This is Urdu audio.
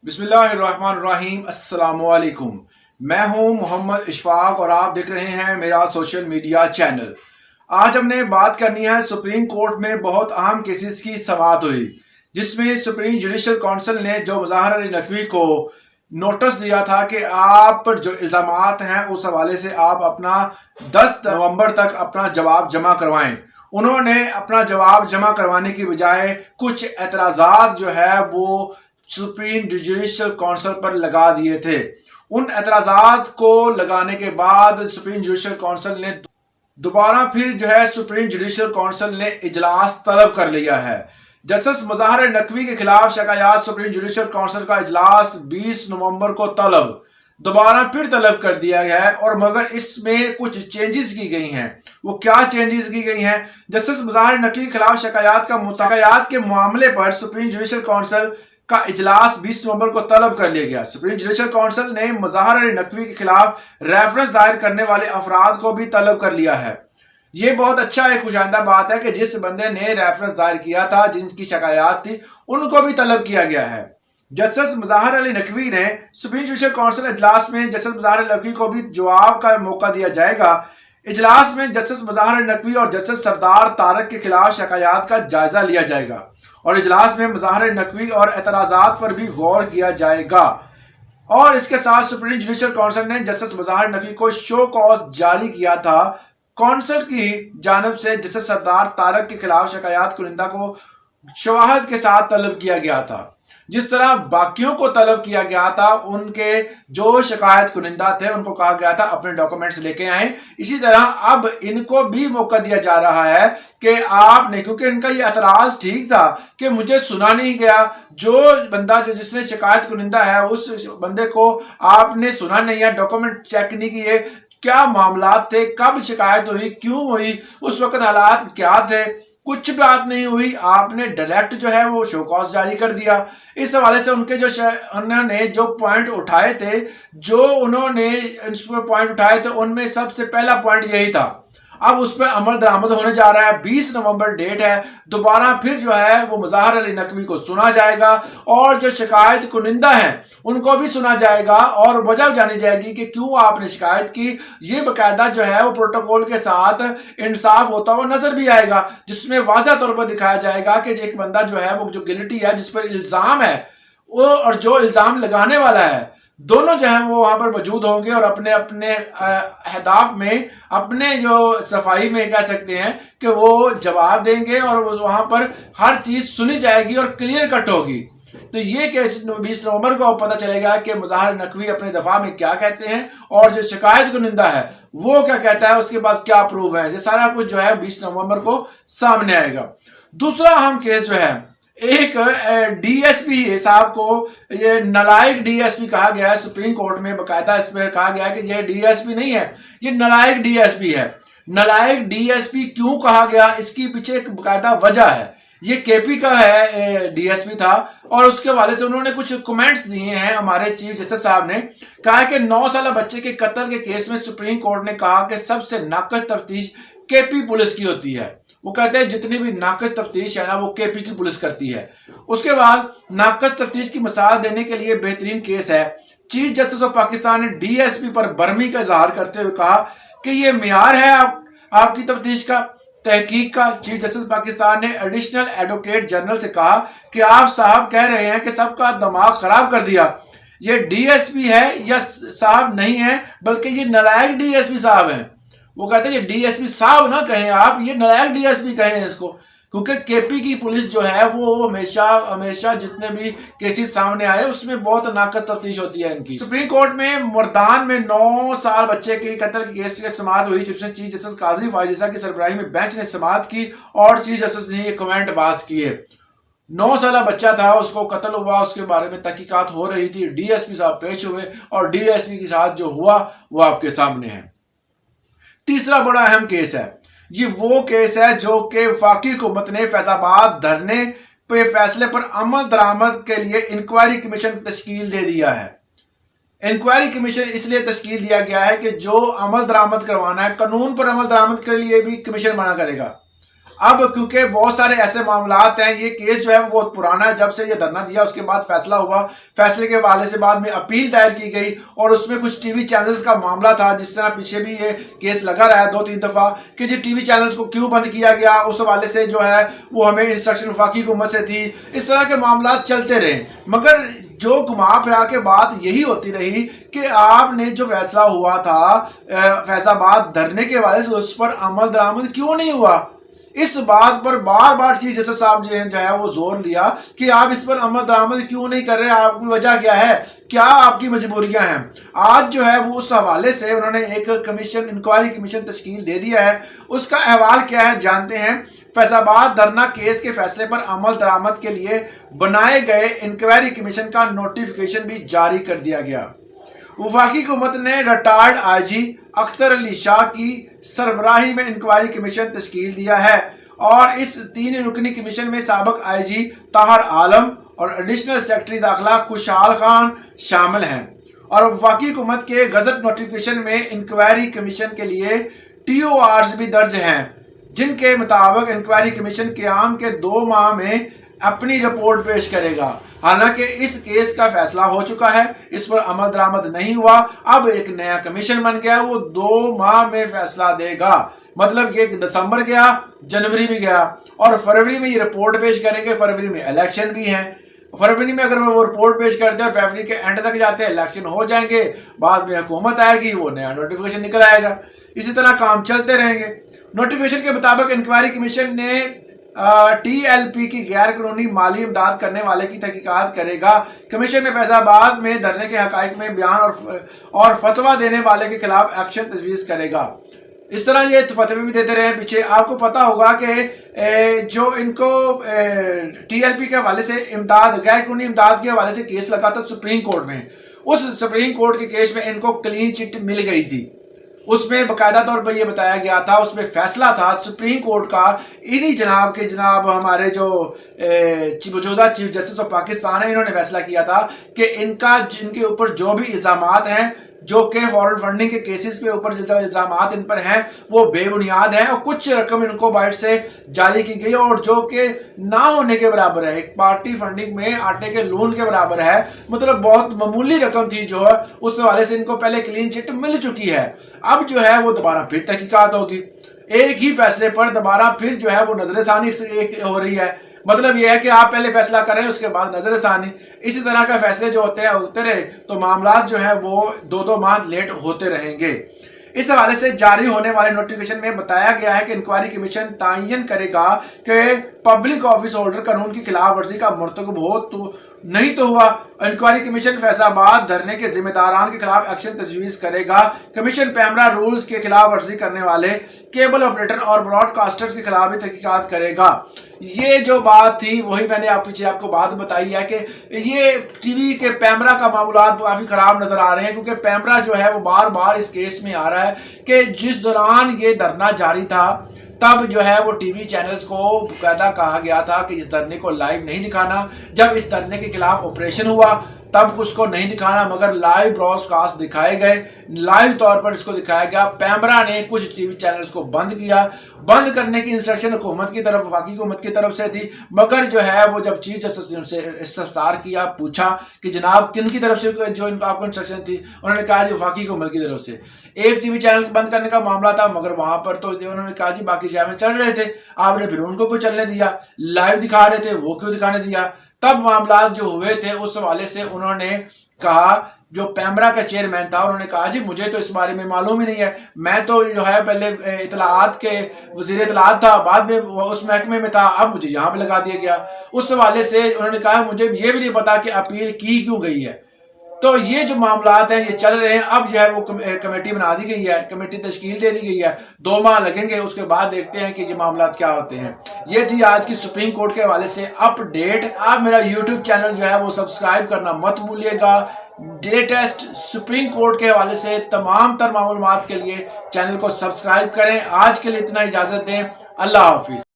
بسم اللہ الرحمن الرحیم۔ السلام علیکم، میں ہوں محمد اشفاق اور آپ دیکھ رہے ہیں میرا سوشل میڈیا چینل۔ آج ہم نے بات کرنی ہے سپریم کورٹ میں بہت اہم کیسز کی سماعت ہوئی، جس میں سپریم جوڈیشل کونسل نے جو مظاہر علی نقوی کو نوٹس دیا تھا کہ آپ پر جو الزامات ہیں اس حوالے سے آپ اپنا 10 نومبر تک اپنا جواب جمع کروائیں۔ انہوں نے اپنا جواب جمع کروانے کی بجائے کچھ اعتراضات جو ہے وہ سپریم جوڈیشل کونسل پر لگا دیے تھے۔ ان اعتراضات کو لگانے کے بعد سپریم جوڈیشل کونسل نے دوبارہ پھر جو ہے سپریم جوڈیشل کونسل نے اجلاس طلب کر لیا ہے۔ جسٹس مظاہر نقوی کے خلاف شکایات سپریم جوڈیشل کونسل کا اجلاس 20 نومبر کو دوبارہ پھر طلب کر دیا گیا ہے، اور مگر اس میں کچھ چینجز کی گئی ہیں۔ وہ کیا چینجز کی گئی ہیں؟ جسٹس مظاہر نقوی کے خلاف شکایات کے معاملے پر سپریم جوڈیشل کونسل کا اجلاس 20 نومبر کو طلب کر لیا گیا۔ سپریم جوڈیشل کونسل نے مظاہر علی نقوی کے خلاف ریفرنس دائر کرنے والے افراد کو بھی طلب کر لیا ہے۔ یہ بہت اچھا ایک خوشائندہ بات ہے کہ جس بندے نے ریفرنس دائر کیا تھا، جن کی شکایات تھی، ان کو بھی طلب کیا گیا ہے۔ جسٹس مظاہر علی نقوی نے سپریم جوڈیشل کونسل اجلاس میں جسٹس مظاہر علی نقوی کو بھی جواب کا موقع دیا جائے گا۔ اجلاس میں جسٹس مظاہر علی نقوی اور جسٹس سردار طارق کے خلاف شکایات کا جائزہ لیا جائے گا، اور اجلاس میں مظاہر علی نقوی اور اعتراضات پر بھی غور کیا جائے گا۔ اور اس کے ساتھ سپریم جوڈیشل کونسل نے جسٹس مظاہر نقوی کو شو کاز جاری کیا تھا۔ کونسل کی جانب سے جسٹس سردار طارق کے خلاف شکایات کنندہ کو شواہد کے ساتھ طلب کیا گیا تھا، جس طرح باقیوں کو طلب کیا گیا تھا۔ ان کے جو شکایت کنندہ تھے ان کو کہا گیا تھا اپنے ڈاکومنٹس لے کے آئیں، اسی طرح اب ان کو بھی موقع دیا جا رہا ہے کہ آپ نے، کیونکہ ان کا یہ اعتراض ٹھیک تھا کہ مجھے سنا نہیں گیا، جو بندہ جس نے شکایت کنندہ ہے اس بندے کو آپ نے سنا نہیں ہے، ڈاکومنٹ چیک نہیں کیے، کیا معاملات تھے، کب شکایت ہوئی، کیوں ہوئی، اس وقت حالات کیا تھے، کچھ بات نہیں ہوئی، آپ نے ڈائریکٹ جو ہے وہ شو کاز جاری کر دیا۔ اس حوالے سے انہوں نے جو پوائنٹ اٹھائے تھے، ان میں سب سے پہلا پوائنٹ یہی تھا۔ اب اس پہ عمل درآمد ہونے جا رہا ہے، 20 نومبر ڈیٹ ہے، دوبارہ پھر جو ہے وہ مظاہر علی نقوی کو سنا جائے گا، اور جو شکایت کنندہ ہیں ان کو بھی سنا جائے گا، اور وجہ جانی جائے گی کہ کیوں آپ نے شکایت کی۔ یہ باقاعدہ جو ہے وہ پروٹوکول کے ساتھ انصاف ہوتا ہوا نظر بھی آئے گا، جس میں واضح طور پر دکھایا جائے گا کہ ایک بندہ جو ہے وہ جو گلٹی ہے، جس پر الزام ہے، وہ اور جو الزام لگانے والا ہے، دونوں جو ہیں وہ وہاں پر موجود ہوں گے، اور اپنے اپنے اہداف میں، اپنے جو صفائی میں کہہ سکتے ہیں کہ وہ جواب دیں گے، اور وہاں پر ہر چیز سنی جائے گی اور کلیئر کٹ ہوگی۔ تو یہ کہ 20 نومبر کو پتہ چلے گا کہ مظاہر نقوی اپنے دفاع میں کیا کہتے ہیں، اور جو شکایت کنندہ ہے وہ کیا کہتا ہے، اس کے پاس کیا پروف ہے۔ یہ سارا کچھ جو ہے 20 نومبر کو سامنے آئے گا۔ دوسرا اہم کیس جو ہے، ایک ڈی ایس پی صاحب کو یہ نالائق ڈی ایس پی کہا گیا ہے سپریم کورٹ میں، باقاعدہ اس میں کہا گیا ہے کہ یہ ڈی ایس پی نہیں ہے، یہ نالائق ڈی ایس پی ہے۔ نالائق ڈی ایس پی کیوں کہا گیا، اس کی پیچھے ایک باقاعدہ وجہ ہے۔ یہ کے پی کا ہے ڈی ایس پی تھا، اور اس کے حوالے سے انہوں نے کچھ کمنٹس دیے ہیں۔ ہمارے چیف جسٹس صاحب نے کہا کہ 9 سالہ بچے کے قتل کے کیس میں سپریم کورٹ نے کہا کہ سب سے ناقص تفتیش کے پی پولیس کی ہوتی ہے۔ وہ کہتے ہیں جتنی بھی ناقص تفتیش ہے نا وہ کے پی کی پولیس کرتی ہے۔ اس کے بعد ناقص تفتیش کی مثال دینے کے لیے بہترین کیس ہے، چیف جسٹس آف پاکستان نے ڈی ایس پی پر برہمی کا اظہار کرتے ہوئے کہا کہ یہ معیار ہے آپ کی تفتیش کا، تحقیق کا۔ چیف جسٹس پاکستان نے ایڈیشنل ایڈوکیٹ جنرل سے کہا کہ آپ صاحب کہہ رہے ہیں کہ سب کا دماغ خراب کر دیا، یہ ڈی ایس پی ہے یا صاحب نہیں ہے، بلکہ یہ نالائق ڈی ایس پی صاحب ہیں۔ وہ کہتے ہیں یہ ڈی ایس پی صاحب نہ کہیں آپ، یہ نالائق ڈی ایس پی کہیں اس کو، کیونکہ کے پی کی پولیس جو ہے وہ ہمیشہ جتنے بھی کیسز سامنے آئے اس میں بہت ناقص تفتیش ہوتی ہے ان کی۔ سپریم کورٹ میں مردان میں 9 سال بچے کے قتل کے کیس کی سماعت ہوئی، جس میں چیف جسٹس قاضی فائز عیسیٰ کی سربراہی میں بینچ نے سماعت کی، اور چیف جسٹس نے یہ کمنٹ باز کیے۔ 9 سالہ بچہ تھا، اس کو قتل ہوا، اس کے بارے میں تحقیقات ہو رہی تھی، ڈی ایس پی صاحب پیش ہوئے، اور ڈی ایس پی کے ساتھ جو ہوا وہ آپ کے سامنے ہے۔ تیسرا بڑا اہم کیس ہے، یہ وہ کیس ہے جو کہ وفاقی حکومت نے فیض آباد دھرنے پہ فیصلے پر عمل درآمد کے لیے انکوائری کمیشن تشکیل دے دیا ہے۔ انکوائری کمیشن اس لیے تشکیل دیا گیا ہے کہ جو عمل درآمد کروانا ہے، قانون پر عمل درآمد کے لیے بھی کمیشن بنا کرے گا۔ اب کیونکہ بہت سارے ایسے معاملات ہیں، یہ کیس جو ہے وہ بہت پرانا ہے، جب سے یہ دھرنا دیا اس کے بعد فیصلہ ہوا، فیصلے کے حوالے سے بعد میں اپیل دائر کی گئی، اور اس میں کچھ ٹی وی چینلز کا معاملہ تھا، جس طرح پیچھے بھی یہ کیس لگا رہا ہے 2-3 دفعہ کہ جی ٹی وی چینلز کو کیوں بند کیا گیا، اس حوالے سے جو ہے وہ ہمیں انسٹرکشن وفاقی حکومت سے تھی، اس طرح کے معاملات چلتے رہے، مگر جو گھما پھرا کے بات یہی ہوتی رہی کہ آپ نے جو فیصلہ ہوا تھا فیض آباد دھرنے کے حوالے سے اس پر عمل درآمد کیوں نہیں ہوا؟ اس بات پر بار بار چیف جسٹس صاحب جو ہے وہ زور دیا کہ آپ اس پر عمل درآمد کیوں نہیں کر رہے، آپ کی وجہ کیا ہے، کیا آپ کی مجبوریاں ہیں؟ آج جو ہے وہ اس حوالے سے انہوں نے ایک کمیشن، انکوائری کمیشن تشکیل دے دیا ہے، اس کا احوال کیا ہے جانتے ہیں۔ فیض آباد دھرنا کیس کے فیصلے پر عمل درآمد کے لیے بنائے گئے انکوائری کمیشن کا نوٹیفیکیشن بھی جاری کر دیا گیا۔ وفاقی حکومت نے ریٹائرڈ آئی جی اختر علی شاہ کی سربراہی میں انکوائری کمیشن تشکیل دیا ہے، اور اس 3 رکنی کمیشن میں سابق آئی جی طاہر عالم اور ایڈیشنل سیکرٹری داخلہ خوشحال خان شامل ہیں، اور وفاقی حکومت کے گزٹ نوٹیفیکیشن میں انکوائری کمیشن کے لیے ٹی او آرز بھی درج ہیں، جن کے مطابق انکوائری کمیشن قیام کے 2 ماہ میں اپنی رپورٹ پیش کرے گا۔ حالانکہ اس کیس کا فیصلہ ہو چکا ہے، اس پر عمل درآمد نہیں ہوا، اب ایک نیا کمیشن بن گیا، وہ 2 ماہ میں فیصلہ دے گا، مطلب یہ کہ دسمبر گیا، جنوری بھی گیا، اور فروری میں یہ رپورٹ پیش کریں گے۔ فروری میں الیکشن بھی ہیں، فروری میں اگر وہ رپورٹ پیش کرتے ہیں فروری کے اینڈ تک جاتے ہیں، الیکشن ہو جائیں گے، بعد میں حکومت آئے گی، وہ نیا نوٹیفیکیشن نکل آئے گا، اسی طرح کام چلتے رہیں گے۔ نوٹیفیکیشن کے مطابق انکوائری کمیشن نے ٹی ایل پی کی غیر قانونی مالی امداد کرنے والے کی تحقیقات کرے گا۔ کمیشن میں فیض آباد میں دھرنے کے حقائق میں بیان اور فتویٰ دینے والے کے خلاف ایکشن تجویز کرے گا۔ اس طرح یہ فتوے بھی دیتے رہے پیچھے۔ آپ کو پتا ہوگا کہ جو ان کو ٹی ایل پی کے حوالے سے امداد، غیر قانونی امداد کے حوالے سے کیس لگا تھا سپریم کورٹ میں، اس سپریم کورٹ کے کیس میں ان کو کلین چٹ مل گئی تھی، اس میں باقاعدہ طور پر یہ بتایا گیا تھا، اس میں فیصلہ تھا سپریم کورٹ کا، انہی جناب ہمارے جو موجودہ چیف جسٹس آف پاکستان ہیں، انہوں نے فیصلہ کیا تھا کہ ان کے اوپر جو بھی الزامات ہیں، جو کہ فورن فنڈنگ کے کیسز کے اوپر جو الزامات ان پر ہیں وہ بے بنیاد ہیں، اور کچھ رقم ان کو بائٹ سے جاری کی گئی اور جو کہ نہ ہونے کے برابر ہے، ایک پارٹی فنڈنگ میں آٹے کے لون کے برابر ہے، مطلب بہت معمولی رقم تھی، جو ہے اس حوالے سے ان کو پہلے کلین چٹ مل چکی ہے۔ اب جو ہے وہ دوبارہ پھر تحقیقات ہوگی، ایک ہی فیصلے پر دوبارہ پھر جو ہے وہ نظر ثانی ہو رہی ہے، مطلب یہ ہے کہ آپ پہلے فیصلہ کریں اس کے بعد نظر ثانی، اسی طرح کا فیصلے جو ہوتے رہے تو معاملات جو ہے وہ 2 ماہ لیٹ ہوتے رہیں گے۔ اس حوالے سے جاری ہونے والے نوٹیفیکیشن میں بتایا گیا ہے کہ انکوائری کمیشن تعین کرے گا کہ پبلک آفس ہولڈر قانون کی خلاف ورزی کا مرتکب ہو تو نہیں تو ہوا۔ انکوائری کمیشن فیض آباد دھرنے کے ذمہ داران کے خلاف ایکشن تجویز کرے گا۔ کمیشن پیمرا رولز کے خلاف ورزی کرنے والے کیبل آپریٹر اور براڈ کاسٹرز کے خلاف بھی تحقیقات کرے گا۔ یہ جو بات تھی وہی میں نے پیچھے آپ کو بات بتائی ہے کہ یہ ٹی وی کے پیمرا کا معاملات کافی خراب نظر آ رہے ہیں، کیونکہ پیمرا جو ہے وہ بار بار اس کیس میں آ رہا ہے کہ جس دوران یہ دھرنا جاری تھا تب جو ہے وہ ٹی وی چینلز کو باقاعدہ کہا گیا تھا کہ اس دھرنے کو لائیو نہیں دکھانا، جب اس دھرنے کے خلاف آپریشن ہوا تب اس کو نہیں دکھانا، مگر لائیو براڈ کاسٹ دکھائے گئے، لائیو طور پر اس کو دکھایا گیا۔ پیمرا نے کچھ ٹی وی چینلز کو بند کیا، بند کرنے کی انسٹرکشن حکومت کی طرف، وفاقی حکومت کی طرف سے تھی، مگر جو ہے وہ جب چیف جسٹس نے ان سے استفسار کیا، پوچھا کہ جناب کن کی طرف سے جو آپ کو انسٹرکشن تھی، انہوں نے کہا جی وفاقی حکومت کی طرف سے۔ ایک ٹی وی چینل بند کرنے کا معاملہ تھا، مگر وہاں پر تو انہوں نے کہا جی باقی چینل چل رہے تھے، آپ نے پھر ان کو کیوں چلنے دیا، لائیو دکھا رہے تھے وہ کیوں دکھانے دیا۔ تب معاملات جو ہوئے تھے اس حوالے سے انہوں نے کہا، جو پیمرا کا چیئرمین تھا انہوں نے کہا جی مجھے تو اس بارے میں معلوم ہی نہیں ہے، میں تو جو ہے پہلے اطلاعات کے وزیر اطلاعات تھا، بعد میں اس محکمے میں تھا، اب مجھے یہاں پہ لگا دیا گیا۔ اس حوالے سے انہوں نے کہا مجھے یہ بھی نہیں پتا کہ اپیل کی کیوں گئی ہے۔ تو یہ جو معاملات ہیں یہ چل رہے ہیں۔ اب جو ہے وہ کمیٹی بنا دی گئی ہے، کمیٹی تشکیل دے دی گئی ہے، 2 ماہ لگیں گے، اس کے بعد دیکھتے ہیں کہ یہ معاملات کیا ہوتے ہیں۔ یہ تھی آج کی سپریم کورٹ کے حوالے سے اپ ڈیٹ۔ آپ میرا یوٹیوب چینل جو ہے وہ سبسکرائب کرنا مت بھولیے گا۔ لیٹسٹ سپریم کورٹ کے حوالے سے تمام تر معلومات کے لیے چینل کو سبسکرائب کریں۔ آج کے لیے اتنا، اجازت دیں، اللہ حافظ۔